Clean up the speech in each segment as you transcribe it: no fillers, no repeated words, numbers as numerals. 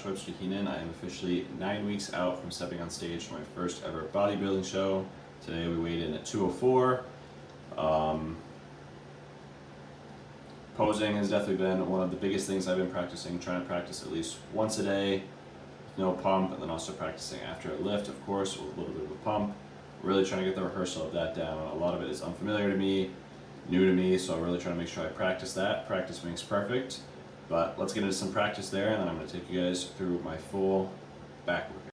Webster-Heenan. I am officially 9 weeks out from stepping on stage for my first ever bodybuilding show. Today we weighed in at 204. Posing has definitely been one of the biggest things I've been practicing, trying to practice at least once a day, no pump, and then also practicing after a lift, of course, with a little bit of a pump. Really trying to get the rehearsal of that down. A lot of it is unfamiliar to me, new to me, so I'm really trying to make sure I practice that. Practice makes perfect. But let's get into some practice there, and then I'm going to take you guys through my full back workout.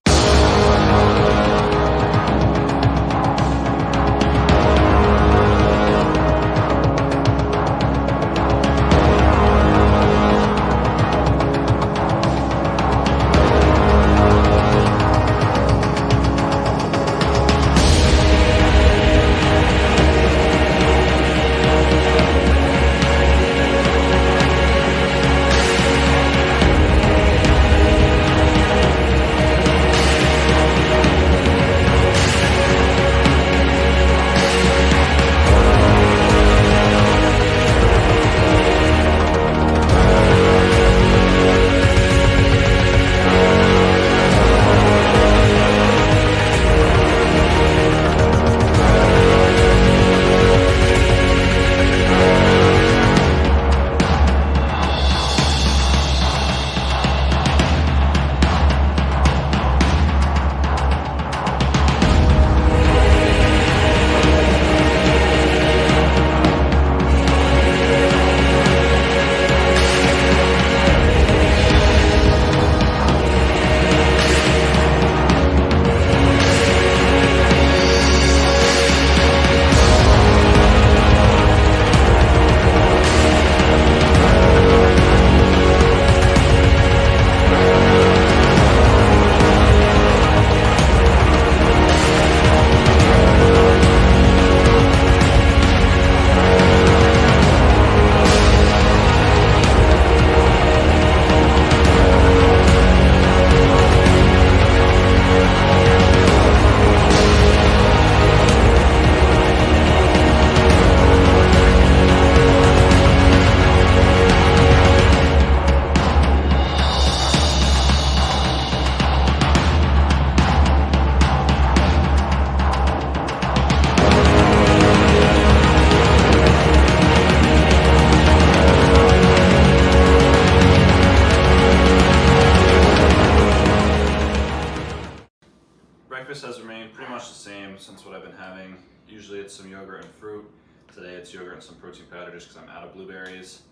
Breakfast has remained pretty much the same since what I've been having. Usually it's some yogurt and fruit. Today it's yogurt and some protein powder just because I'm out of blueberries.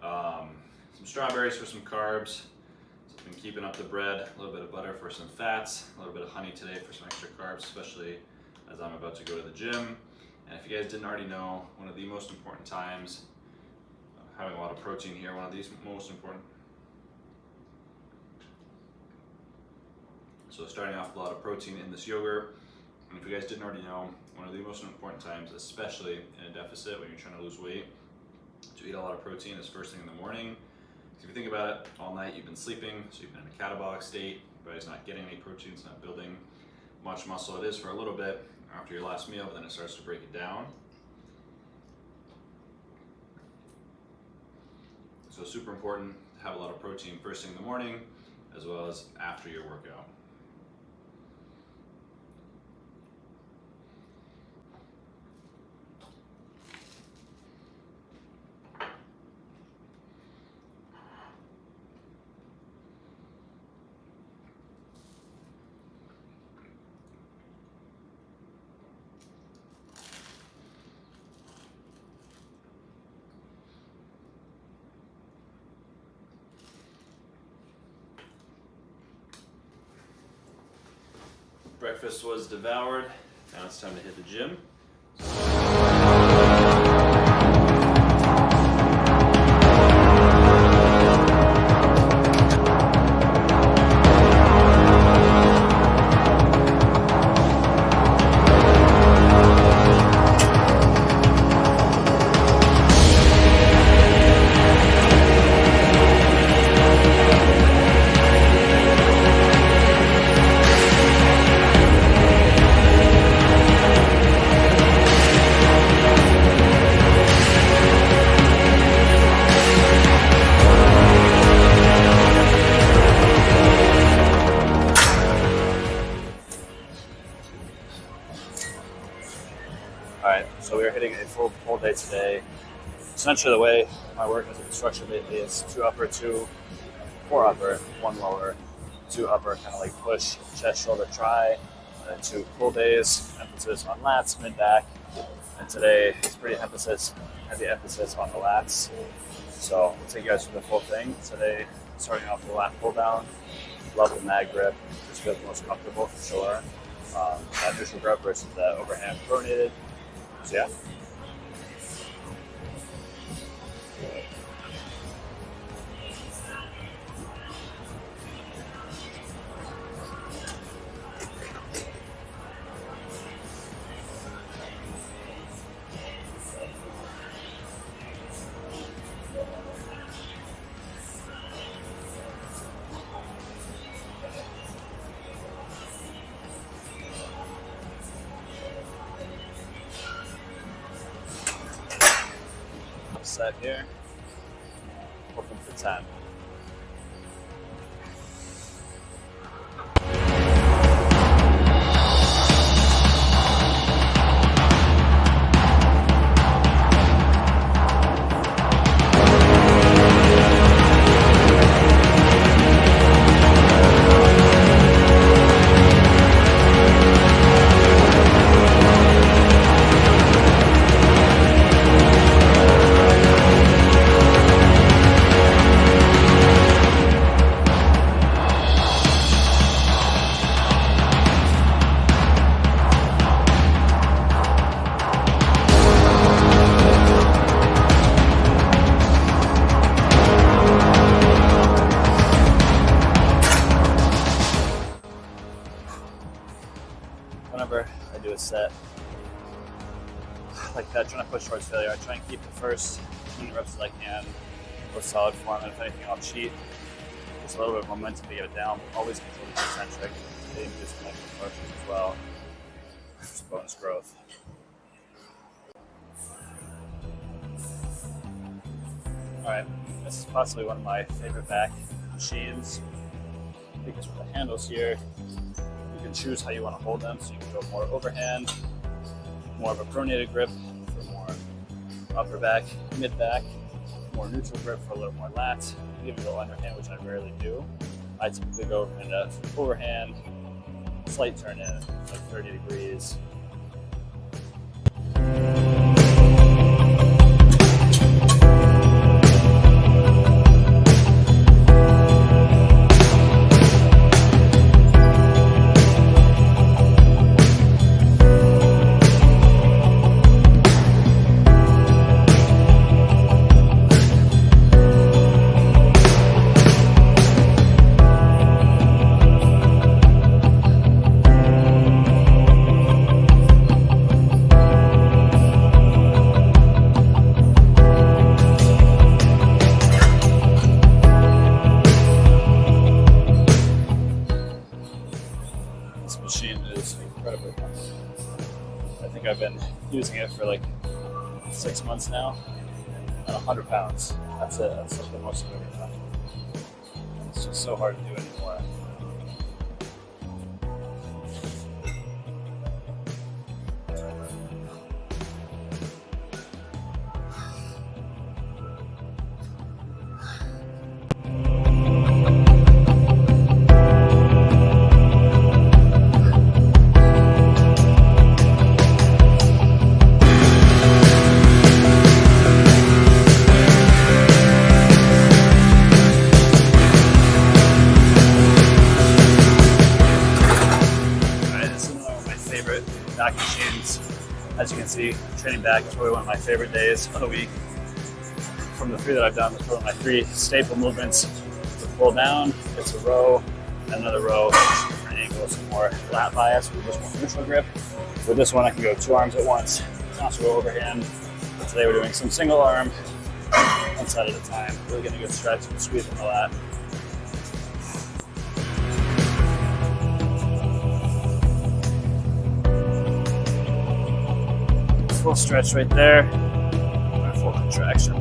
Some strawberries for some carbs. So I've been keeping up the bread, a little bit of butter for some fats, a little bit of honey today for some extra carbs, especially as I'm about to go to the gym. And if you guys didn't already know, one of the most important times, having a lot of protein here, one of these most important. So starting off with a lot of protein in this yogurt. And if you guys didn't already know, one of the most important times, especially in a deficit when you're trying to lose weight, to eat a lot of protein is first thing in the morning. If you think about it, all night you've been sleeping, so you've been in a catabolic state, your body's not getting any protein, it's not building much muscle. It is for a little bit after your last meal, but then it starts to break it down. So it's super important to have a lot of protein first thing in the morning, as well as after your workout. Breakfast was devoured. Now it's time to hit the gym. Alright, so we're hitting a full pull day today. Essentially the way my work has been structured lately is 2 upper, 2, 4 upper, 1 lower, 2 upper, kind of like push, chest, shoulder, try, and then 2 pull days, emphasis on lats, mid, back, and today it's pretty heavy emphasis on the lats. So I'll take you guys through the full thing. Today, starting off with the lat pull down, level mag grip, just feel the most comfortable for sure. That neutral grip versus the overhand pronated. So yeah. Set here, open for 10. Whenever I do a set like that, trying to push towards failure, I try and keep the first 20 reps as I can with solid form, and if anything, I'll cheat. Just a little bit of momentum to get it down, but always control the eccentric. They disconnect with motions as well. Just bonus growth. Alright, this is possibly one of my favorite back machines because with the handles here, you can choose how you want to hold them, so you can go more overhand, more of a pronated grip for more upper back, mid back, more neutral grip for a little more lats. You can go underhand, which I rarely do. I typically go in a overhand, slight turn in, like 30 degrees. This machine is incredibly fun. I think I've been using it for like 6 months now. At 100 pounds. That's it. That's like the most I've ever done. It's just so hard to do anymore. Back machines. As you can see, training back is probably one of my favorite days of the week. From the 3 that I've done, it's probably my 3 staple movements. To pull down, it's a row, and another row, different angles, more lat bias with this one neutral grip. With this one, I can go 2 arms at once. I can also go overhand. Today we're doing some single arm, one side at a time. Really getting a good stretch and squeeze in the lat. Full stretch right there, and full contraction.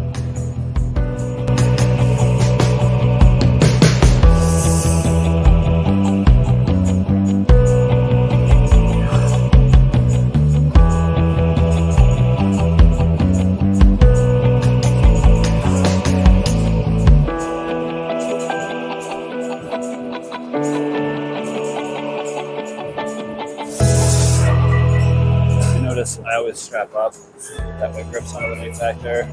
is I always strap up. That way grip's not a limiting factor.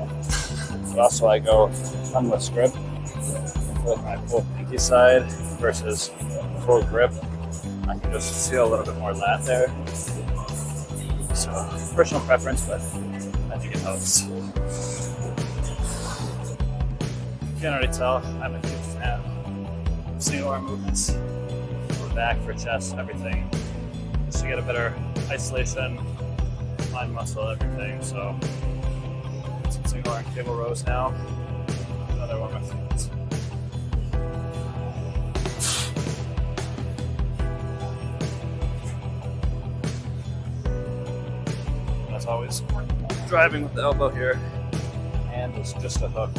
But also I go thumbless grip with my full pinky side versus full grip. I can just feel a little bit more lat there. So personal preference, but I think it helps. You can already tell I'm a huge fan of single arm movements for back, for chest, everything. Just to get a better isolation, line muscle, everything. So some single arm cable rows now. Another one of my favorites. As always, driving with the elbow here, and it's just a hook.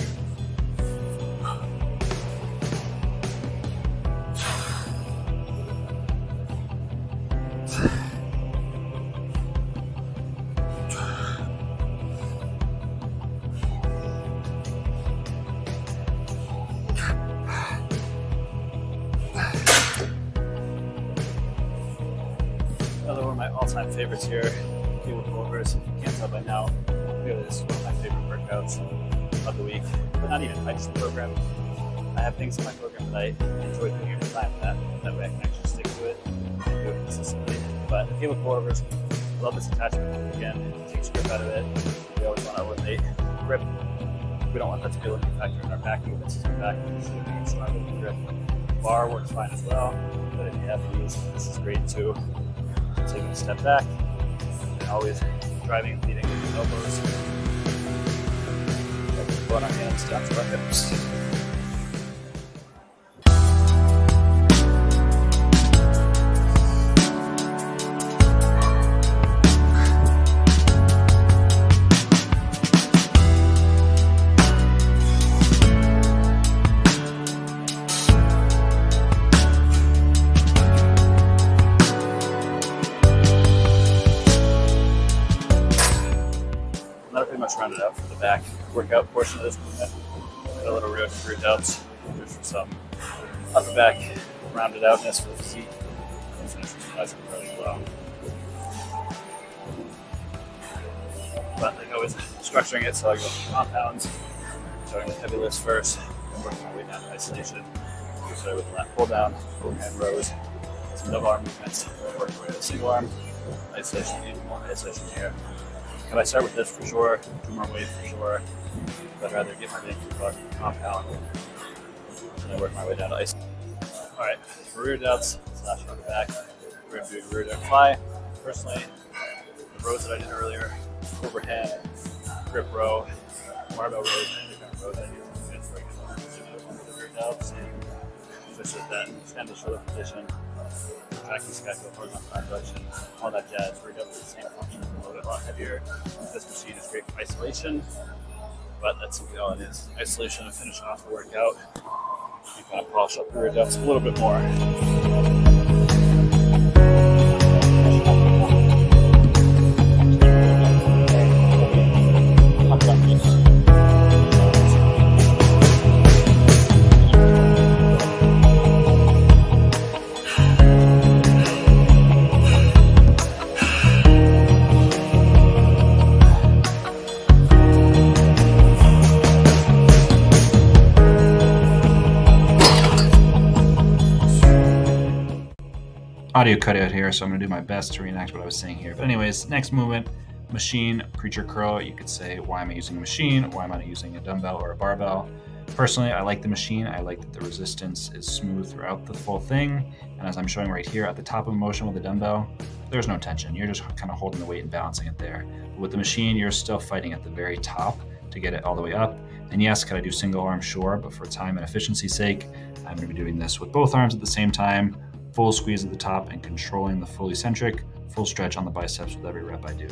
Another one of my all-time favorites here. Cable pullovers. If you can't tell by now, really this is one of my favorite workouts of the week. But not even, I just program. I have things in my program that I enjoy doing every time. That way I can actually stick to it and do it consistently. But the cable pullovers, I love this attachment. Again, it takes grip out of it. We always want to eliminate grip. We don't want that to be a limiting factor in our back movements. Our back movements should be stronger with grip. Bar works fine as well, but if you have these, this is great too. Taking a step back. Always driving and leading with the elbows. Pulling our hands down to our hips. That'll pretty much round it out for the back workout portion of this movement. Got a little rear delts just for some upper back rounded outness for the physique. And finish with bicep curl as well. But like always, structuring it so I go compounds, starting with heavy lifts first, and working my way down to isolation. We start with the lat pull down, overhand rows, some double arm movements, working my way to the single arm, isolation, even more isolation here. If I start with this for sure, do more weight for sure, but I'd rather get my bang for buck compound and then work my way down to ice. Alright, for rear delts slash upper back, we're going to do rear delt fly. Personally, the rows that I did earlier, overhead, grip row, barbell rows, and different rows I do. It's very good for the rear delts, just with that extended shoulder position, tracking scapula, horizontal abduction, all that jazz. We're up to the same function, a little bit heavier. This machine is great for isolation, but that's simply all it is. Isolation to finish off the workout and kind of polish up the rear delts a little bit more. Audio cut out here, so I'm going to do my best to reenact what I was saying here. But anyways, next movement, machine, preacher curl. You could say, why am I using a machine? Why am I not using a dumbbell or a barbell? Personally, I like the machine. I like that the resistance is smooth throughout the full thing. And as I'm showing right here at the top of motion with the dumbbell, there's no tension. You're just kind of holding the weight and balancing it there. But with the machine, you're still fighting at the very top to get it all the way up. And yes, could I do single arm? Sure, but for time and efficiency's sake, I'm going to be doing this with both arms at the same time. Full squeeze at the top and controlling the full eccentric, full stretch on the biceps with every rep I do.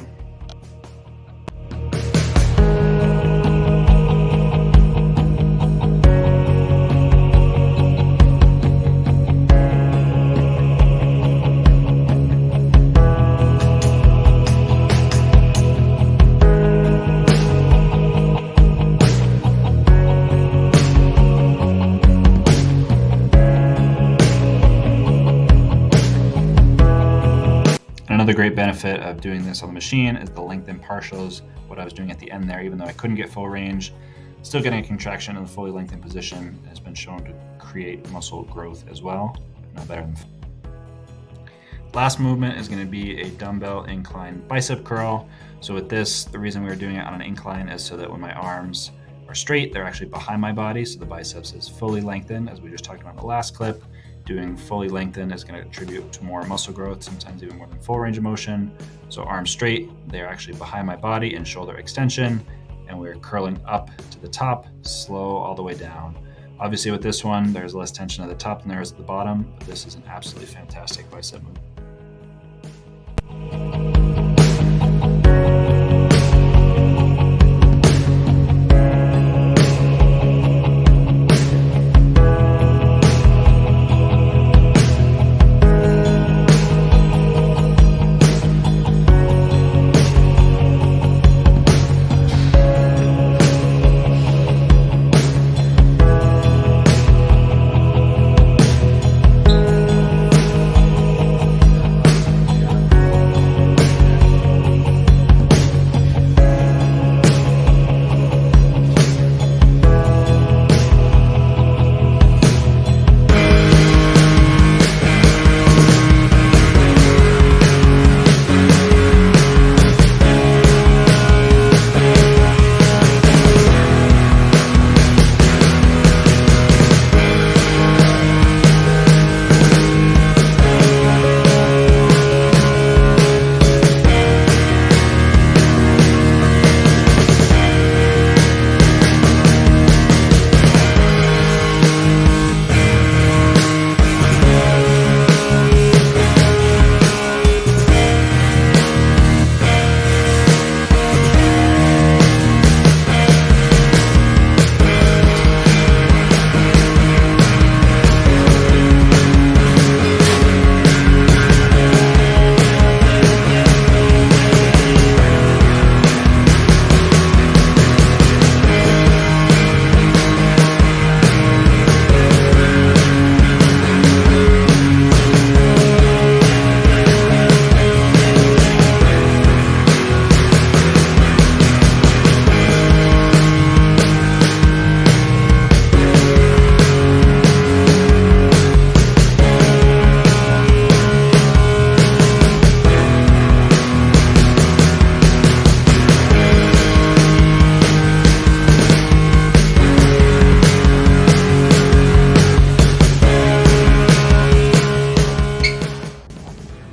another great benefit of doing this on the machine is the lengthened partials, what I was doing at the end there, even though I couldn't get full range, still getting a contraction in the fully lengthened position has been shown to create muscle growth as well, if not better than. Last movement is going to be a dumbbell incline bicep curl. So with this, the reason we were doing it on an incline is so that when my arms are straight, they're actually behind my body, so the biceps is fully lengthened, as we just talked about in the last clip. Doing fully lengthened is going to contribute to more muscle growth, sometimes even more than full range of motion. So arms straight, they're actually behind my body in shoulder extension, and we're curling up to the top, slow all the way down. Obviously with this one, there's less tension at the top than there is at the bottom, but this is an absolutely fantastic bicep move.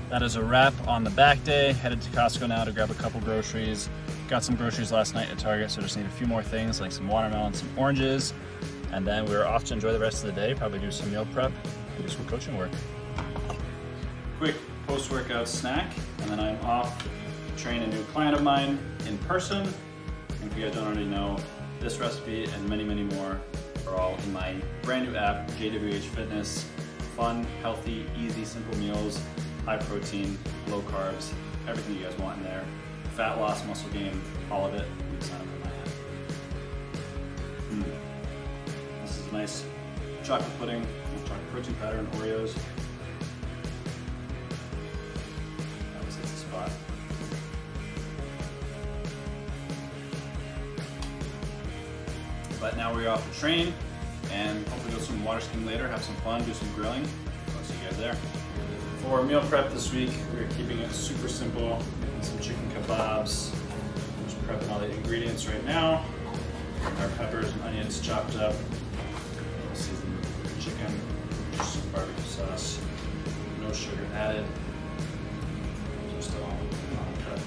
That is a wrap on the back day. Headed to Costco now to grab a couple groceries. Got some groceries last night at Target, so just need a few more things like some watermelon, some oranges, and then we're off to enjoy the rest of the day, probably do some meal prep and do some coaching work. Quick post-workout snack, and then I'm off to train a new client of mine in person. And if you guys don't already know, this recipe and many, many more are all in my brand new app, JWH Fitness. Fun, healthy, easy, simple meals, high protein, low carbs, everything you guys want in there. Fat loss, muscle gain, all of it. You can sign up in my app. This is a nice chocolate pudding, chocolate protein powder and Oreos. That was the spot. But now we're off to train and hopefully go some water skiing later, have some fun, do some grilling. I'll see you guys there. For meal prep this week, we're keeping it super simple. Making some chicken kebabs. Just prepping all the ingredients right now. Our peppers and onions chopped up. Seasoned chicken, just some barbecue sauce. No sugar added. Just all cut.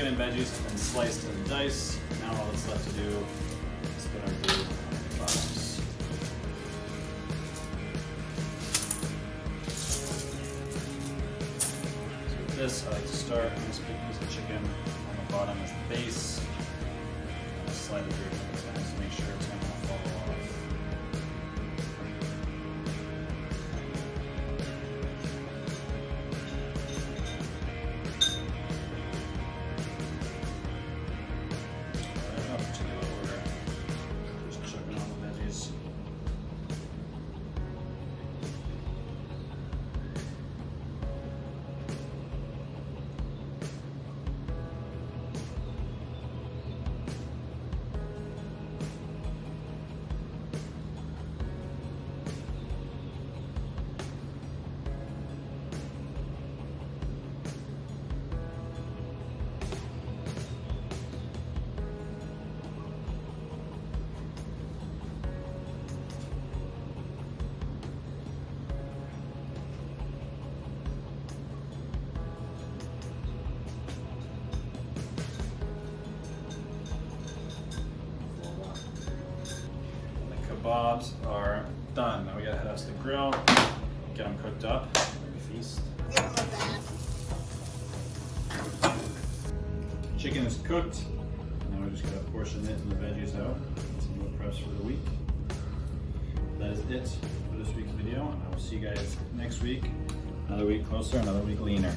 chicken and veggies have been sliced in dice. Now all that's left to do is put our glue on the kebabs. So with this, I like to start with this big piece of chicken on the bottom as the base. I'll slide it through a couple times to make sure it's not going to fall off. Kebabs are done. Now we gotta head out to the grill, get them cooked up, maybe feast. Chicken is cooked. Now we just gotta portion it and the veggies out. Some meal preps for the week. That is it for this week's video. I will see you guys next week. Another week closer, another week leaner.